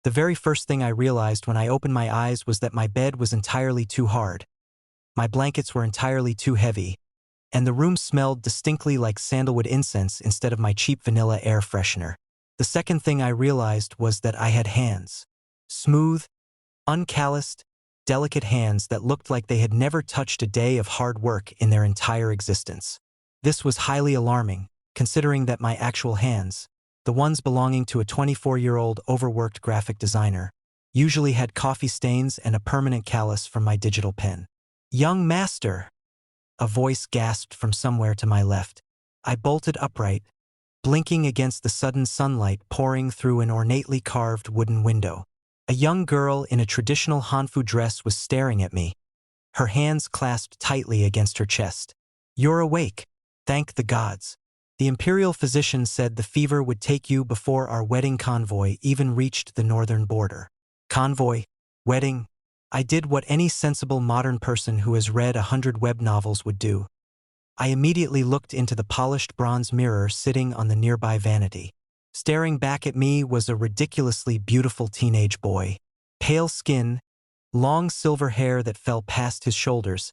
The very first thing I realized when I opened my eyes was that my bed was entirely too hard. My blankets were entirely too heavy, and the room smelled distinctly like sandalwood incense instead of my cheap vanilla air freshener. The second thing I realized was that I had hands. Smooth, uncalloused, delicate hands that looked like they had never touched a day of hard work in their entire existence. This was highly alarming, considering that my actual hands, the ones belonging to a 24-year-old overworked graphic designer, usually had coffee stains and a permanent callus from my digital pen. "Young master!" A voice gasped from somewhere to my left. I bolted upright, blinking against the sudden sunlight pouring through an ornately carved wooden window. A young girl in a traditional Hanfu dress was staring at me, her hands clasped tightly against her chest. "You're awake. Thank the gods. The imperial physician said the fever would take you before our wedding convoy even reached the northern border." Convoy? Wedding? I did what any sensible modern person who has read 100 web novels would do. I immediately looked into the polished bronze mirror sitting on the nearby vanity. Staring back at me was a ridiculously beautiful teenage boy. Pale skin, long silver hair that fell past his shoulders,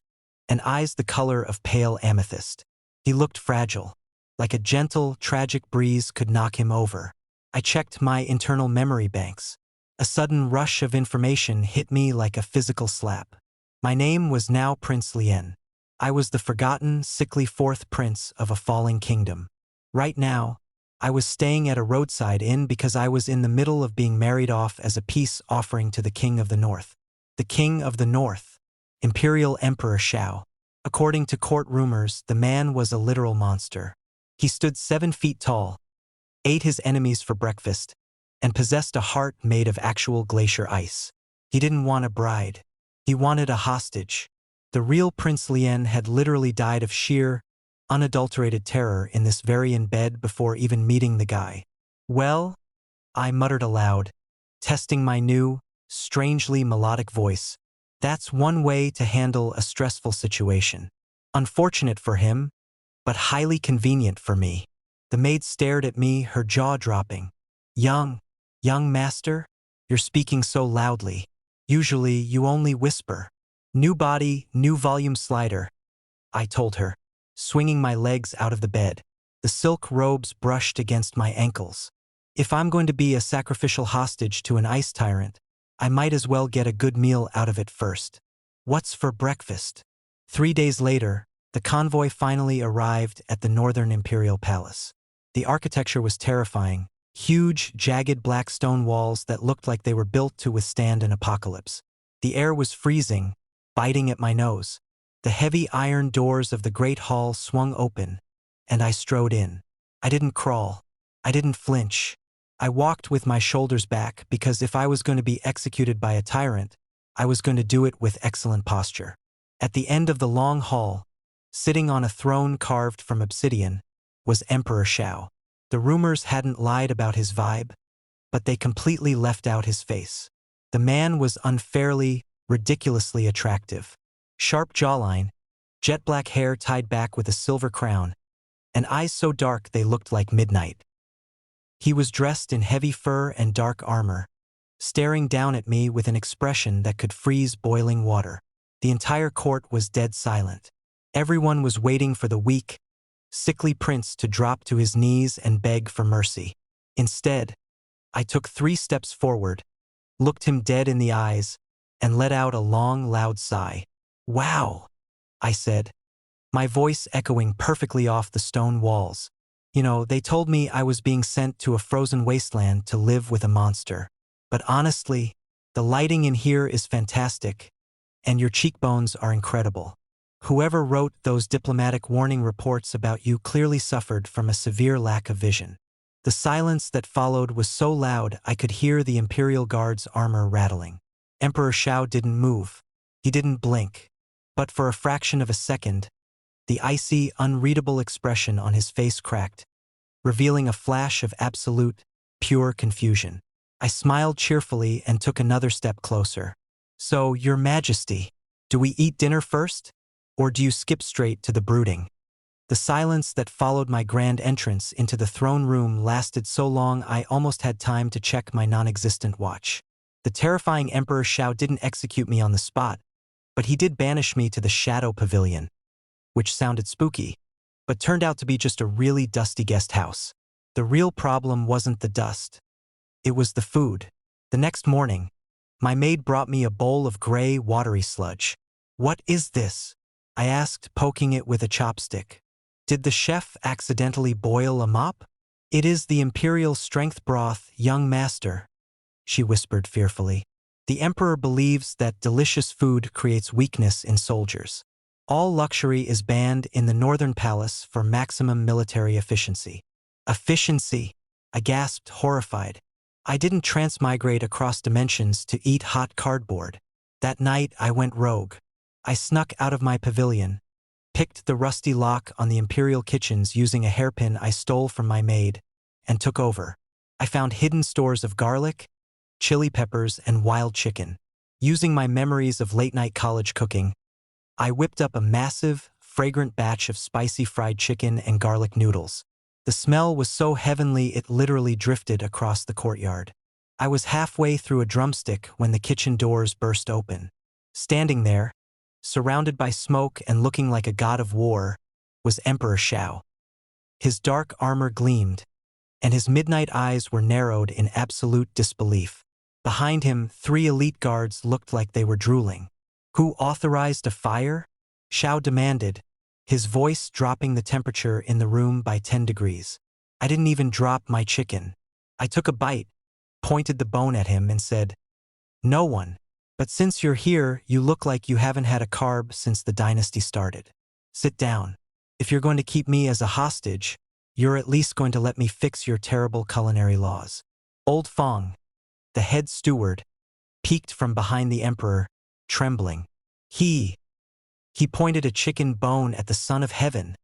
and eyes the color of pale amethyst. He looked fragile, like a gentle, tragic breeze could knock him over. I checked my internal memory banks. A sudden rush of information hit me like a physical slap. My name was now Prince Lian. I was the forgotten, sickly fourth prince of a falling kingdom. Right now, I was staying at a roadside inn because I was in the middle of being married off as a peace offering to the King of the North. The King of the North, Imperial Emperor Xiao. According to court rumors, the man was a literal monster. He stood 7 feet tall, ate his enemies for breakfast, and possessed a heart made of actual glacier ice. He didn't want a bride. He wanted a hostage. The real Prince Lian had literally died of sheer, unadulterated terror in this very bed before even meeting the guy. "Well," I muttered aloud, testing my new, strangely melodic voice, "that's one way to handle a stressful situation. Unfortunate for him, but highly convenient for me." The maid stared at me, her jaw dropping. Young master? You're speaking so loudly. Usually you only whisper." "New body, new volume slider," I told her, swinging my legs out of the bed. The silk robes brushed against my ankles. If I'm going to be a sacrificial hostage to an ice tyrant, I might as well get a good meal out of it first. "What's for breakfast?" 3 days later, the convoy finally arrived at the northern imperial palace. The architecture was terrifying. Huge, jagged black stone walls that looked like they were built to withstand an apocalypse. The air was freezing, biting at my nose. The heavy iron doors of the great hall swung open, and I strode in. I didn't crawl. I didn't flinch. I walked with my shoulders back because if I was going to be executed by a tyrant, I was going to do it with excellent posture. At the end of the long hall, sitting on a throne carved from obsidian, was Emperor Xiao. The rumors hadn't lied about his vibe, but they completely left out his face. The man was unfairly, ridiculously attractive. Sharp jawline, jet black hair tied back with a silver crown, and eyes so dark they looked like midnight. He was dressed in heavy fur and dark armor, staring down at me with an expression that could freeze boiling water. The entire court was dead silent. Everyone was waiting for the weak, sickly prince to drop to his knees and beg for mercy. Instead, I took 3 steps forward, looked him dead in the eyes, and let out a long, loud sigh. "Wow," I said, my voice echoing perfectly off the stone walls. "You know, they told me I was being sent to a frozen wasteland to live with a monster. But honestly, the lighting in here is fantastic, and your cheekbones are incredible. Whoever wrote those diplomatic warning reports about you clearly suffered from a severe lack of vision." The silence that followed was so loud I could hear the Imperial Guard's armor rattling. Emperor Xiao didn't move. He didn't blink. But for a fraction of a second, the icy, unreadable expression on his face cracked, revealing a flash of absolute, pure confusion. I smiled cheerfully and took another step closer. "So, Your Majesty, do we eat dinner first? Or do you skip straight to the brooding?" The silence that followed my grand entrance into the throne room lasted so long I almost had time to check my non-existent watch. The terrifying Emperor Xiao didn't execute me on the spot, but he did banish me to the Shadow Pavilion, which sounded spooky, but turned out to be just a really dusty guest house. The real problem wasn't the dust. It was the food. The next morning, my maid brought me a bowl of gray, watery sludge. "What is this?" I asked, poking it with a chopstick. "Did the chef accidentally boil a mop?" "It is the imperial strength broth, young master," she whispered fearfully. "The emperor believes that delicious food creates weakness in soldiers. All luxury is banned in the northern palace for maximum military efficiency." "Efficiency?" I gasped, horrified. I didn't transmigrate across dimensions to eat hot cardboard. That night I went rogue. I snuck out of my pavilion, picked the rusty lock on the imperial kitchens using a hairpin I stole from my maid, and took over. I found hidden stores of garlic, chili peppers, and wild chicken. Using my memories of late-night college cooking, I whipped up a massive, fragrant batch of spicy fried chicken and garlic noodles. The smell was so heavenly it literally drifted across the courtyard. I was halfway through a drumstick when the kitchen doors burst open. Standing there, surrounded by smoke and looking like a god of war, was Emperor Xiao. His dark armor gleamed, and his midnight eyes were narrowed in absolute disbelief. Behind him, 3 elite guards looked like they were drooling. "Who authorized a fire?" Xiao demanded, his voice dropping the temperature in the room by 10 degrees. I didn't even drop my chicken. I took a bite, pointed the bone at him, and said, "No one. But since you're here, you look like you haven't had a carb since the dynasty started. Sit down. If you're going to keep me as a hostage, you're at least going to let me fix your terrible culinary laws." Old Fong, the head steward, peeked from behind the emperor, trembling. He pointed a chicken bone at the son of heaven.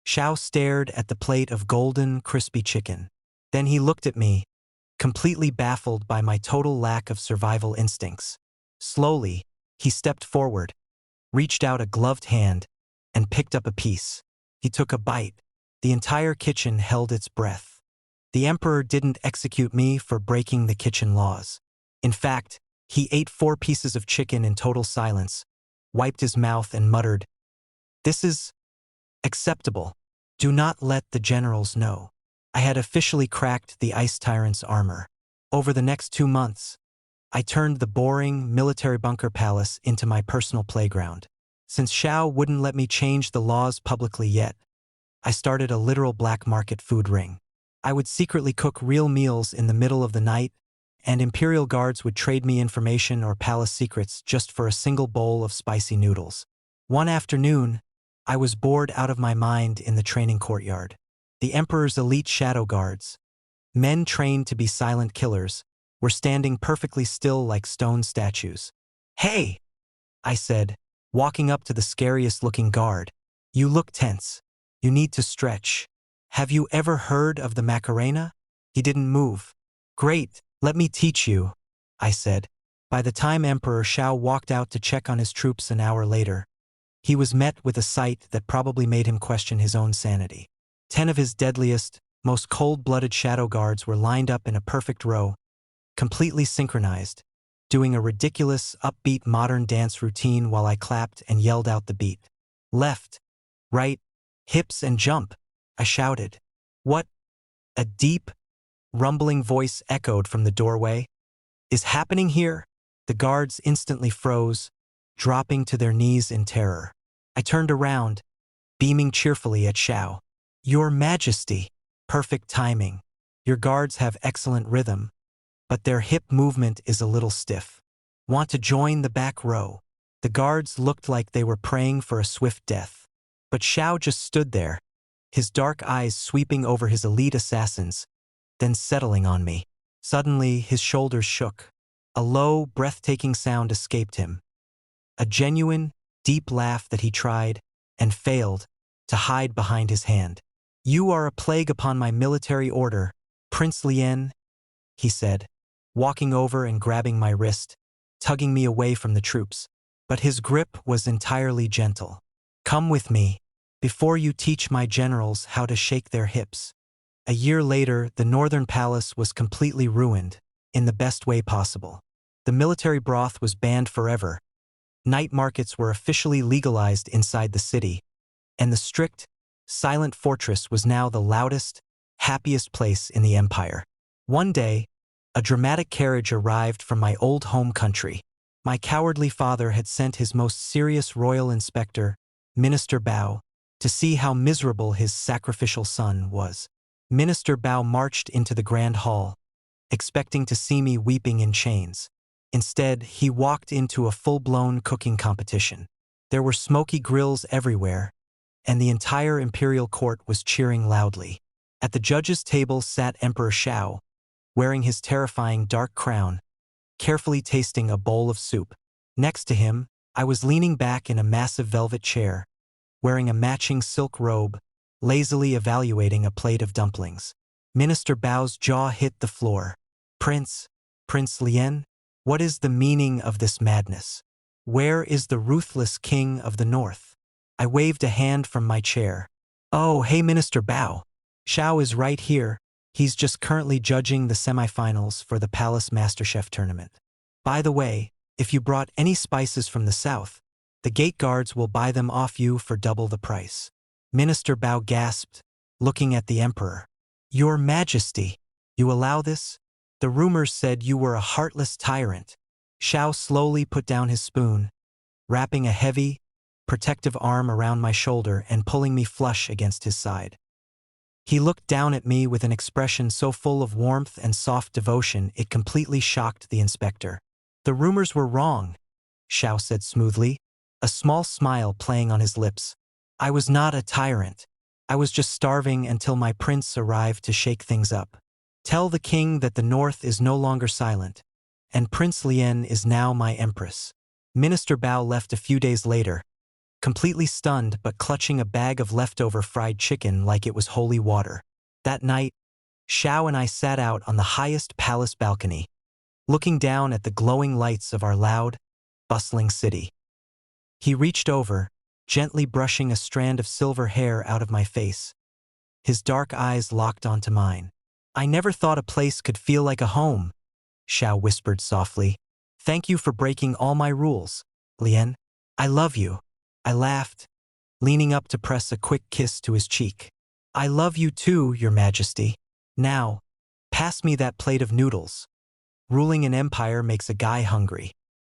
Xiao stared at the plate of golden, crispy chicken. Then he looked at me, completely baffled by my total lack of survival instincts. Slowly, he stepped forward, reached out a gloved hand, and picked up a piece. He took a bite. The entire kitchen held its breath. The emperor didn't execute me for breaking the kitchen laws. In fact, he ate 4 pieces of chicken in total silence, wiped his mouth and muttered, "This is acceptable. Do not let the generals know." I had officially cracked the Ice Tyrant's armor. Over the next 2 months, I turned the boring military bunker palace into my personal playground. Since Xiao wouldn't let me change the laws publicly yet, I started a literal black market food ring. I would secretly cook real meals in the middle of the night, and imperial guards would trade me information or palace secrets just for a single bowl of spicy noodles. One afternoon, I was bored out of my mind in the training courtyard. The emperor's elite shadow guards, men trained to be silent killers, were standing perfectly still like stone statues. "Hey," I said, walking up to the scariest-looking guard. "You look tense. You need to stretch. Have you ever heard of the Macarena?" He didn't move. "Great. Let me teach you," I said. By the time Emperor Xiao walked out to check on his troops an hour later, he was met with a sight that probably made him question his own sanity. 10 of his deadliest, most cold-blooded shadow guards were lined up in a perfect row, completely synchronized, doing a ridiculous, upbeat modern dance routine while I clapped and yelled out the beat. "Left, right, hips and jump," I shouted. "What?" A deep, rumbling voice echoed from the doorway. "Is happening here?" The guards instantly froze, dropping to their knees in terror. I turned around, beaming cheerfully at Xiao. "Your Majesty, perfect timing. Your guards have excellent rhythm, but their hip movement is a little stiff. Want to join the back row?" The guards looked like they were praying for a swift death. But Xiao just stood there, his dark eyes sweeping over his elite assassins, then settling on me. Suddenly, his shoulders shook. A low, breathtaking sound escaped him. A genuine, deep laugh that he tried, and failed, to hide behind his hand. "You are a plague upon my military order, Prince Lian," he said, walking over and grabbing my wrist, tugging me away from the troops. But his grip was entirely gentle. "Come with me." before you teach my generals how to shake their hips." A year later, the northern palace was completely ruined, in the best way possible. The military broth was banned forever. Night markets were officially legalized inside the city, and the strict, silent fortress was now the loudest, happiest place in the empire. One day, a dramatic carriage arrived from my old home country. My cowardly father had sent his most serious royal inspector, Minister Bao, to see how miserable his sacrificial son was. Minister Bao marched into the grand hall, expecting to see me weeping in chains. Instead, he walked into a full-blown cooking competition. There were smoky grills everywhere, and the entire imperial court was cheering loudly. At the judges' table sat Emperor Xiao, wearing his terrifying dark crown, carefully tasting a bowl of soup. Next to him, I was leaning back in a massive velvet chair, wearing a matching silk robe, lazily evaluating a plate of dumplings. Minister Bao's jaw hit the floor. Prince Lian, what is the meaning of this madness? Where is the ruthless king of the north? I waved a hand from my chair. "Oh, hey Minister Bao. Xiao is right here. He's just currently judging the semifinals for the Palace MasterChef tournament. By the way, if you brought any spices from the south, the gate guards will buy them off you for double the price." Minister Bao gasped, looking at the emperor. "Your Majesty, you allow this? The rumors said you were a heartless tyrant." Xiao slowly put down his spoon, wrapping a heavy, protective arm around my shoulder and pulling me flush against his side. He looked down at me with an expression so full of warmth and soft devotion it completely shocked the inspector. "The rumors were wrong," Xiao said smoothly, a small smile playing on his lips. "I was not a tyrant. I was just starving until my prince arrived to shake things up. Tell the king that the north is no longer silent, and Prince Lian is now my empress." Minister Bao left a few days later, completely stunned but clutching a bag of leftover fried chicken like it was holy water. That night, Xiao and I sat out on the highest palace balcony, looking down at the glowing lights of our loud, bustling city. He reached over, gently brushing a strand of silver hair out of my face. His dark eyes locked onto mine. "I never thought a place could feel like a home," Xiao whispered softly. "Thank you for breaking all my rules, Lian. I love you." I laughed, leaning up to press a quick kiss to his cheek. "I love you too, Your Majesty. Now, pass me that plate of noodles. Ruling an empire makes a guy hungry."